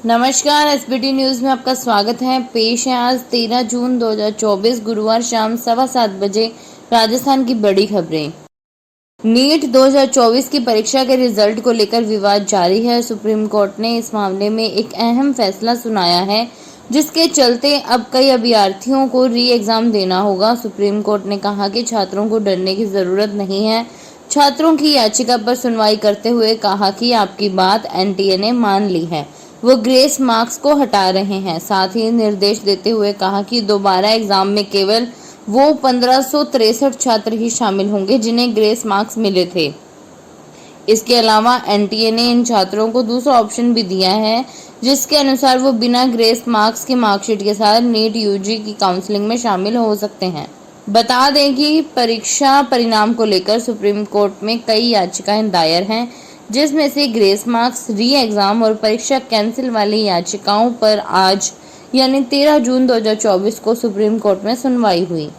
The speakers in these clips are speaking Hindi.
नमस्कार, एसबीटी न्यूज़ में आपका स्वागत है। पेश है आज 13 जून 2024 गुरुवार शाम 7:15 बजे राजस्थान की बड़ी खबरें। नीट 2024 की परीक्षा के रिजल्ट को लेकर विवाद जारी है। सुप्रीम कोर्ट ने इस मामले में एक अहम फैसला सुनाया है, जिसके चलते अब कई अभ्यर्थियों को री एग्जाम देना होगा। सुप्रीम कोर्ट ने कहा कि छात्रों को डरने की जरूरत नहीं है। छात्रों की याचिका पर सुनवाई करते हुए कहा कि आपकी बात एनटीए ने मान ली है, वो ग्रेस मार्क्स को हटा रहे हैं। साथ ही निर्देश देते हुए कहा कि दोबारा एग्जाम में केवल वो 1563 छात्र ही शामिल होंगे जिन्हें ग्रेस मार्क्स मिले थे। इसके अलावा एनटीए ने इन छात्रों को दूसरा ऑप्शन भी दिया है, जिसके अनुसार वो बिना ग्रेस मार्क्स की मार्कशीट के साथ नीट यूजी की काउंसलिंग में शामिल हो सकते हैं। बता दें कि परीक्षा परिणाम को लेकर सुप्रीम कोर्ट में कई याचिकाएं दायर हैं, जिसमें से ग्रेस मार्क्स, री एग्जाम और परीक्षा कैंसिल वाली याचिकाओं पर आज यानी 13 जून 2024 को सुप्रीम कोर्ट में सुनवाई हुई।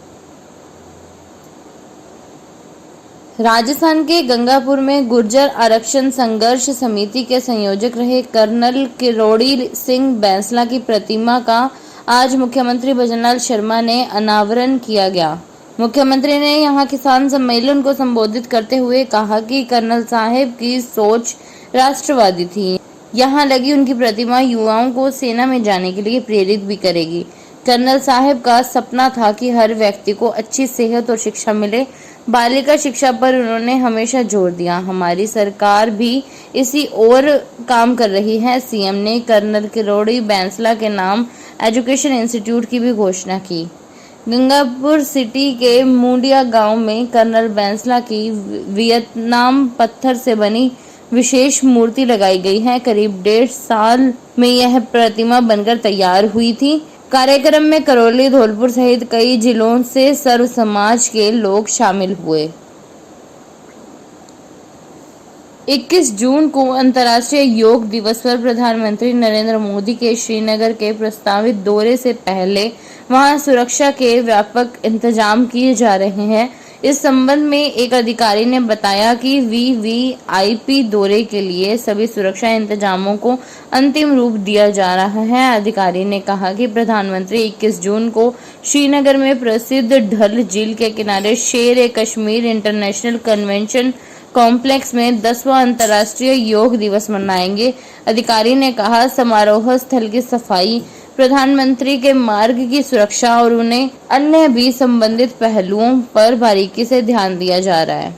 राजस्थान के गंगापुर में गुर्जर आरक्षण संघर्ष समिति के संयोजक रहे कर्नल किरोड़ी सिंह बैंसला की प्रतिमा का आज मुख्यमंत्री भजनलाल शर्मा ने अनावरण किया गया। मुख्यमंत्री ने यहां किसान सम्मेलन को संबोधित करते हुए कहा कि कर्नल साहब की सोच राष्ट्रवादी थी। यहां लगी उनकी प्रतिमा युवाओं को सेना में जाने के लिए प्रेरित भी करेगी। कर्नल साहब का सपना था कि हर व्यक्ति को अच्छी सेहत और शिक्षा मिले। बालिका शिक्षा पर उन्होंने हमेशा जोर दिया। हमारी सरकार भी इसी ओर काम कर रही है। सीएम ने कर्नल किरोड़ी बैंसला के नाम एजुकेशन इंस्टीट्यूट की भी घोषणा की। गंगापुर सिटी के मुंडिया गांव में कर्नल बैंसला की वियतनाम पत्थर से बनी विशेष मूर्ति लगाई गई है। करीब 1.5 साल में यह प्रतिमा बनकर तैयार हुई थी। कार्यक्रम में करौली, धौलपुर सहित कई जिलों से सर्व समाज के लोग शामिल हुए। 21 जून को अंतर्राष्ट्रीय योग दिवस पर प्रधानमंत्री नरेंद्र मोदी के श्रीनगर के प्रस्तावित दौरे से पहले वहां सुरक्षा के व्यापक इंतजाम किए जा रहे हैं। इस संबंध में एक अधिकारी ने बताया कि वीवीआईपी दौरे के लिए सभी सुरक्षा इंतजामों को अंतिम रूप दिया जा रहा है। अधिकारी ने कहा कि प्रधानमंत्री 21 जून को श्रीनगर में प्रसिद्ध डल झील के किनारे शेर-ए-कश्मीर इंटरनेशनल कन्वेंशन कॉम्प्लेक्स में 10वां अंतर्राष्ट्रीय योग दिवस मनाएंगे। अधिकारी ने कहा, समारोह स्थल की सफाई, प्रधानमंत्री के मार्ग की सुरक्षा और उन्हें अन्य भी संबंधित पहलुओं पर बारीकी से ध्यान दिया जा रहा है।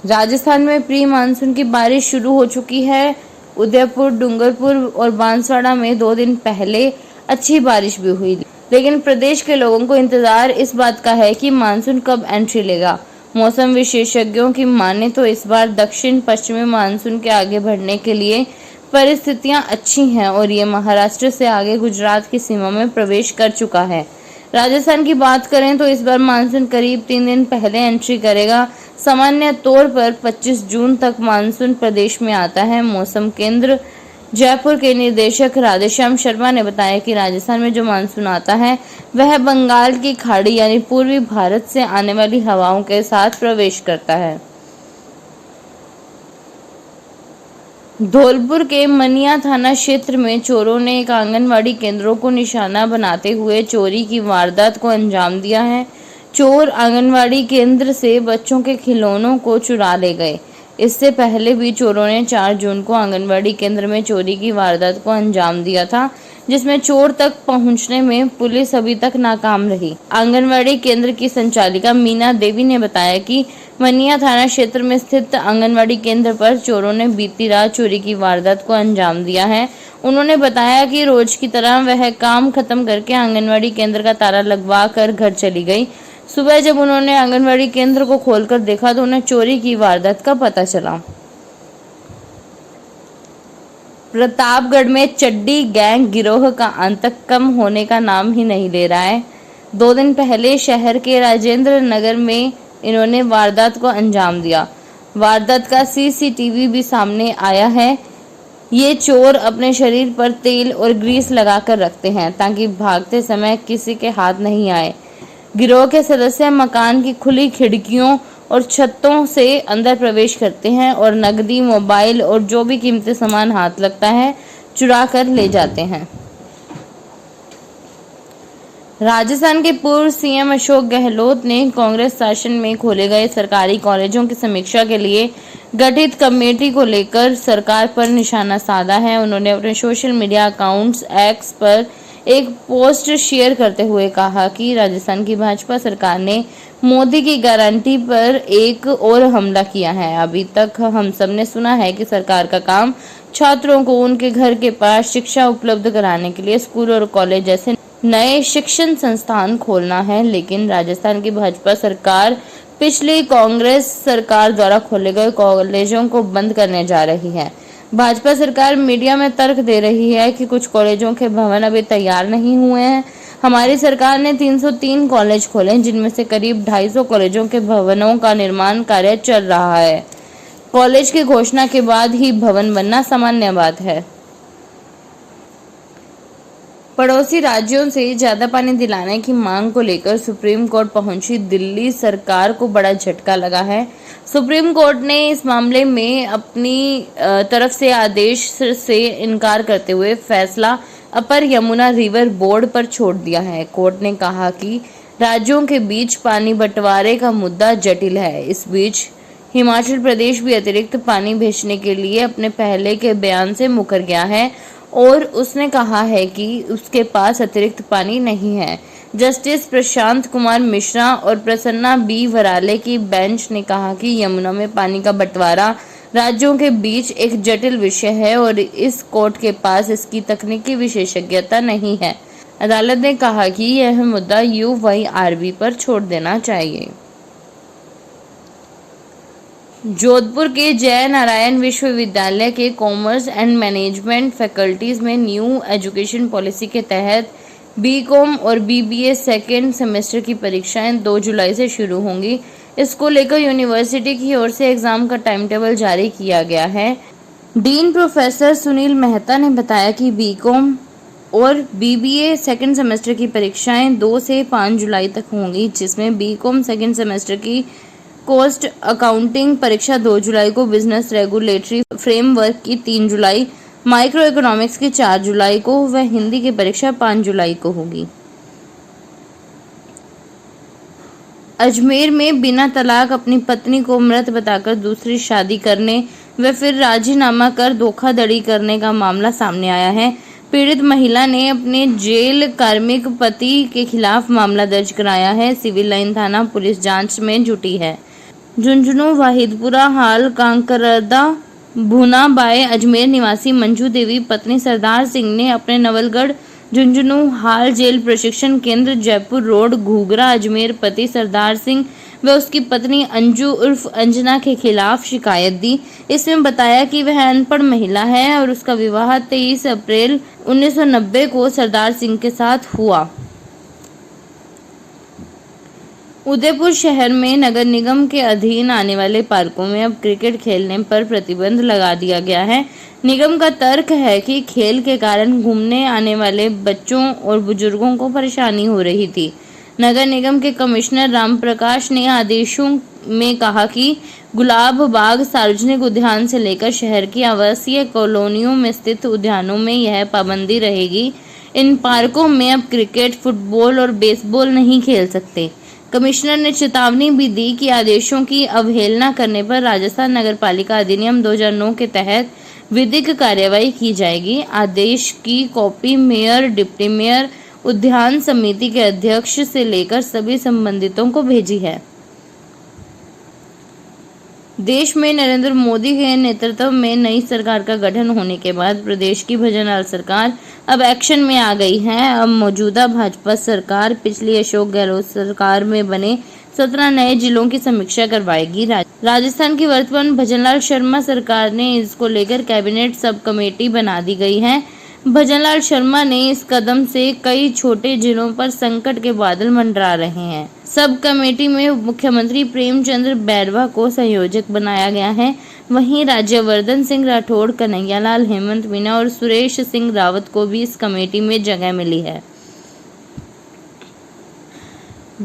राजस्थान में प्री मानसून की बारिश शुरू हो चुकी है। उदयपुर, डूंगरपुर और बांसवाड़ा में 2 दिन पहले अच्छी बारिश भी हुई, लेकिन प्रदेश के लोगों को इंतजार इस बात का है कि मानसून कब एंट्री लेगा। मौसम विशेषज्ञों की माने तो इस बार दक्षिण पश्चिमी मानसून के आगे बढ़ने के लिए परिस्थितियां अच्छी हैं और ये महाराष्ट्र से आगे गुजरात की सीमा में प्रवेश कर चुका है। राजस्थान की बात करें तो इस बार मानसून करीब 3 दिन पहले एंट्री करेगा। सामान्य तौर पर 25 जून तक मानसून प्रदेश में आता है। मौसम केंद्र जयपुर के निदेशक राधेश्याम शर्मा ने बताया कि राजस्थान में जो मानसून आता है वह बंगाल की खाड़ी यानी पूर्वी भारत से आने वाली हवाओं के साथ प्रवेश करता है। धौलपुर के मनिया थाना क्षेत्र में चोरों ने एक आंगनवाड़ी केंद्रों को निशाना बनाते हुए चोरी की वारदात को अंजाम दिया है। चोर आंगनवाड़ी केंद्र से बच्चों के खिलौनों को चुरा ले गए। इससे पहले भी चोरों ने 4 जून को आंगनवाड़ी केंद्र में चोरी की वारदात को अंजाम दिया था, जिसमें चोर तक पहुंचने में पुलिस अभी तक नाकाम रही। आंगनवाड़ी केंद्र की संचालिका मीना देवी ने बताया कि मनिया थाना क्षेत्र में स्थित आंगनवाड़ी केंद्र पर चोरों ने बीती रात चोरी की वारदात को अंजाम दिया है। उन्होंने बताया कि रोज की तरह वह काम खत्म करके आंगनवाड़ी केंद्र का ताला लगवा कर घर चली गई। सुबह जब उन्होंने आंगनवाड़ी केंद्र को खोलकर देखा तो उन्हें चोरी की वारदात का पता चला। प्रतापगढ़ में चड्डी गैंग गिरोह का आतंक कम होने का नाम ही नहीं ले रहा है। 2 दिन पहले शहर के राजेंद्र नगर में इन्होंने वारदात को अंजाम दिया। वारदात का सीसीटीवी भी सामने आया है। ये चोर अपने शरीर पर तेल और ग्रीस लगाकर रखते हैं ताकि भागते समय किसी के हाथ नहीं आए। गिरोह के सदस्य मकान की खुली खिड़कियों और छतों से अंदर प्रवेश करते हैं और नकदी, मोबाइल और जो भी कीमती सामान हाथ लगता है चुरा कर ले जाते हैं। राजस्थान के पूर्व सीएम अशोक गहलोत ने कांग्रेस शासन में खोले गए सरकारी कॉलेजों की समीक्षा के लिए गठित कमेटी को लेकर सरकार पर निशाना साधा है। उन्होंने अपने सोशल मीडिया अकाउंट्स एक्स पर एक पोस्ट शेयर करते हुए कहा कि राजस्थान की भाजपा सरकार ने मोदी की गारंटी पर एक और हमला किया है। अभी तक हम सबने सुना है कि सरकार का काम छात्रों को उनके घर के पास शिक्षा उपलब्ध कराने के लिए स्कूल और कॉलेज जैसे नए शिक्षण संस्थान खोलना है, लेकिन राजस्थान की भाजपा सरकार पिछली कांग्रेस सरकार द्वारा खोले गए कॉलेजों को बंद करने जा रही है। भाजपा सरकार मीडिया में तर्क दे रही है कि कुछ कॉलेजों के भवन अभी तैयार नहीं हुए हैं। हमारी सरकार ने 303 कॉलेज खोले, जिनमें से करीब 250 कॉलेजों के भवनों का निर्माण कार्य चल रहा है। कॉलेज की घोषणा के बाद ही भवन बनना सामान्य बात है। पड़ोसी राज्यों से ज्यादा पानी दिलाने की मांग को लेकर सुप्रीम कोर्ट पहुंची दिल्ली सरकार को बड़ा झटका लगा है। सुप्रीम कोर्ट ने इस मामले में अपनी तरफ से आदेश से इनकार करते हुए फैसला अपर यमुना रिवर बोर्ड पर छोड़ दिया है। कोर्ट ने कहा कि राज्यों के बीच पानी बंटवारे का मुद्दा जटिल है। इस बीच हिमाचल प्रदेश भी अतिरिक्त पानी भेजने के लिए अपने पहले के बयान से मुकर गया है और उसने कहा है कि उसके पास अतिरिक्त पानी नहीं है। जस्टिस प्रशांत कुमार मिश्रा और प्रसन्ना बी वराले की बेंच ने कहा कि यमुना में पानी का बंटवारा राज्यों के बीच एक जटिल विषय है और इस कोर्ट के पास इसकी तकनीकी विशेषज्ञता नहीं है। अदालत ने कहा कि यह मुद्दा यूवाईआरबी पर छोड़ देना चाहिए। जोधपुर के जय नारायण विश्वविद्यालय के कॉमर्स एंड मैनेजमेंट फैकल्टीज में न्यू एजुकेशन पॉलिसी के तहत बीकॉम और बीबीए सेकेंड सेमेस्टर की परीक्षाएं 2 जुलाई से शुरू होंगी। इसको लेकर यूनिवर्सिटी की ओर से एग्जाम का टाइम टेबल जारी किया गया है। डीन प्रोफेसर सुनील मेहता ने बताया कि बीकॉम और बीबीए सेकेंड सेमेस्टर की परीक्षाएं 2 से 5 जुलाई तक होंगी, जिसमें बीकॉम सेकेंड सेमेस्टर की कॉस्ट अकाउंटिंग परीक्षा 2 जुलाई को, बिजनेस रेगुलेटरी फ्रेमवर्क की 3 जुलाई, माइक्रो इकोनॉमिक्स की 4 जुलाई को व हिंदी की परीक्षा 5 जुलाई को होगी। अजमेर में बिना तलाक अपनी पत्नी को मृत बताकर दूसरी शादी करने व फिर राजीनामा कर धोखाधड़ी करने का मामला सामने आया है। पीड़ित महिला ने अपने जेल कार्मिक पति के खिलाफ मामला दर्ज कराया है। सिविल लाइन थाना पुलिस जांच में जुटी है। झुंझुनू, वाहिदपुरा, हाल, कांकरदा, भूनाबाई अजमेर निवासी मंजू देवी पत्नी सरदार सिंह ने अपने नवलगढ़ झुंझुनू हाल जेल प्रशिक्षण केंद्र जयपुर रोड घूगरा अजमेर पति सरदार सिंह व उसकी पत्नी अंजू उर्फ अंजना के खिलाफ शिकायत दी। इसमें बताया कि वह अनपढ़ महिला है और उसका विवाह 23 अप्रैल 1990 को सरदार सिंह के साथ हुआ। उदयपुर शहर में नगर निगम के अधीन आने वाले पार्कों में अब क्रिकेट खेलने पर प्रतिबंध लगा दिया गया है। निगम का तर्क है कि खेल के कारण घूमने आने वाले बच्चों और बुजुर्गों को परेशानी हो रही थी। नगर निगम के कमिश्नर रामप्रकाश ने आदेशों में कहा कि गुलाब बाग सार्वजनिक उद्यान से लेकर शहर की आवासीय कॉलोनियों में स्थित उद्यानों में यह पाबंदी रहेगी। इन पार्कों में अब क्रिकेट, फुटबॉल और बेसबॉल नहीं खेल सकते। कमिश्नर ने चेतावनी भी दी कि आदेशों की अवहेलना करने पर राजस्थान नगरपालिका अधिनियम 2009 के तहत विधिक कार्रवाई की जाएगी। आदेश की कॉपी मेयर, डिप्टी मेयर, उद्यान समिति के अध्यक्ष से लेकर सभी संबंधितों को भेजी है। देश में नरेंद्र मोदी के नेतृत्व में नई सरकार का गठन होने के बाद प्रदेश की भजनलाल सरकार अब एक्शन में आ गई है। अब मौजूदा भाजपा सरकार पिछली अशोक गहलोत सरकार में बने 17 नए जिलों की समीक्षा करवाएगी। राजस्थान की वर्तमान भजनलाल शर्मा सरकार ने इसको लेकर कैबिनेट सब कमेटी बना दी गई है। भजनलाल शर्मा ने इस कदम से कई छोटे जिलों पर संकट के बादल मंडरा रहे हैं। सब कमेटी में मुख्यमंत्री प्रेमचंद्र बैरवा को संयोजक बनाया गया है। वहीं राज्यवर्धन सिंह राठौड़, कन्हैयालाल, हेमंत मीना और सुरेश सिंह रावत को भी इस कमेटी में जगह मिली है।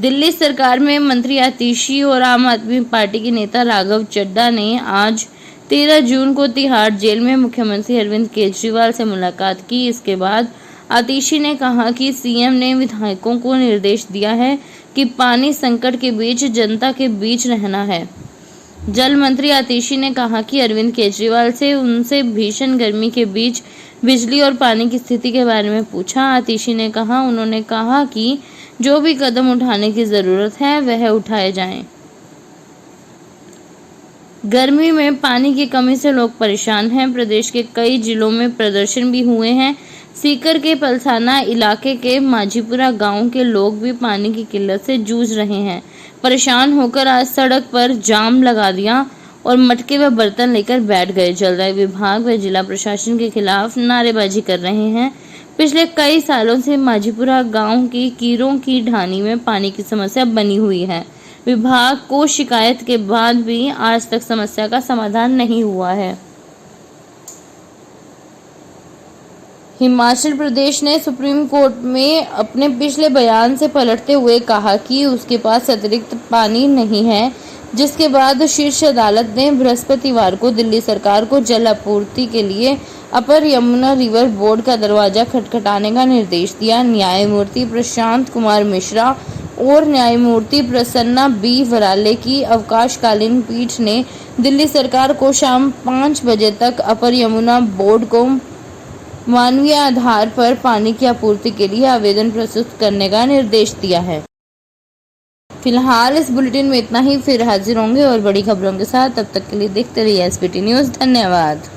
दिल्ली सरकार में मंत्री आतिशी और आम आदमी पार्टी के नेता राघव चड्ढा ने आज 13 जून को तिहाड़ जेल में मुख्यमंत्री अरविंद केजरीवाल से मुलाकात की। इसके बाद आतिशी ने कहा कि सीएम ने विधायकों को निर्देश दिया है कि पानी संकट के बीच जनता के बीच रहना है। जल मंत्री आतिशी ने कहा कि अरविंद केजरीवाल से उनसे भीषण गर्मी के बीच बिजली और पानी की स्थिति के बारे में पूछा। आतिशी ने कहा उन्होंने कहा कि जो भी कदम उठाने की जरूरत है वह उठाए जाएं। गर्मी में पानी की कमी से लोग परेशान हैं। प्रदेश के कई जिलों में प्रदर्शन भी हुए हैं। सीकर के पलसाना इलाके के माझीपुरा गांव के लोग भी पानी की किल्लत से जूझ रहे हैं। परेशान होकर आज सड़क पर जाम लगा दिया और मटके व बर्तन लेकर बैठ गए। जलदाय विभाग व जिला प्रशासन के खिलाफ नारेबाजी कर रहे हैं। पिछले कई सालों से माझीपुरा गांव की कीरों की ढानी में पानी की समस्या बनी हुई है। विभाग को शिकायत के बाद भी आज तक समस्या का समाधान नहीं हुआ है। हिमाचल प्रदेश ने सुप्रीम कोर्ट में अपने पिछले बयान से पलटते हुए कहा कि उसके पास अतिरिक्त पानी नहीं है, जिसके बाद शीर्ष अदालत ने बृहस्पतिवार को दिल्ली सरकार को जल आपूर्ति के लिए अपर यमुना रिवर बोर्ड का दरवाजा खटखटाने का निर्देश दिया। न्यायमूर्ति प्रशांत कुमार मिश्रा और न्यायमूर्ति प्रसन्ना बी वराले की अवकाशकालीन पीठ ने दिल्ली सरकार को शाम 5 बजे तक अपर यमुना बोर्ड को मानवीय आधार पर पानी की आपूर्ति के लिए आवेदन प्रस्तुत करने का निर्देश दिया है। फिलहाल इस बुलेटिन में इतना ही। फिर हाजिर होंगे और बड़ी खबरों के साथ। तब तक के लिए देखते रहिए एसबीटी न्यूज़। धन्यवाद।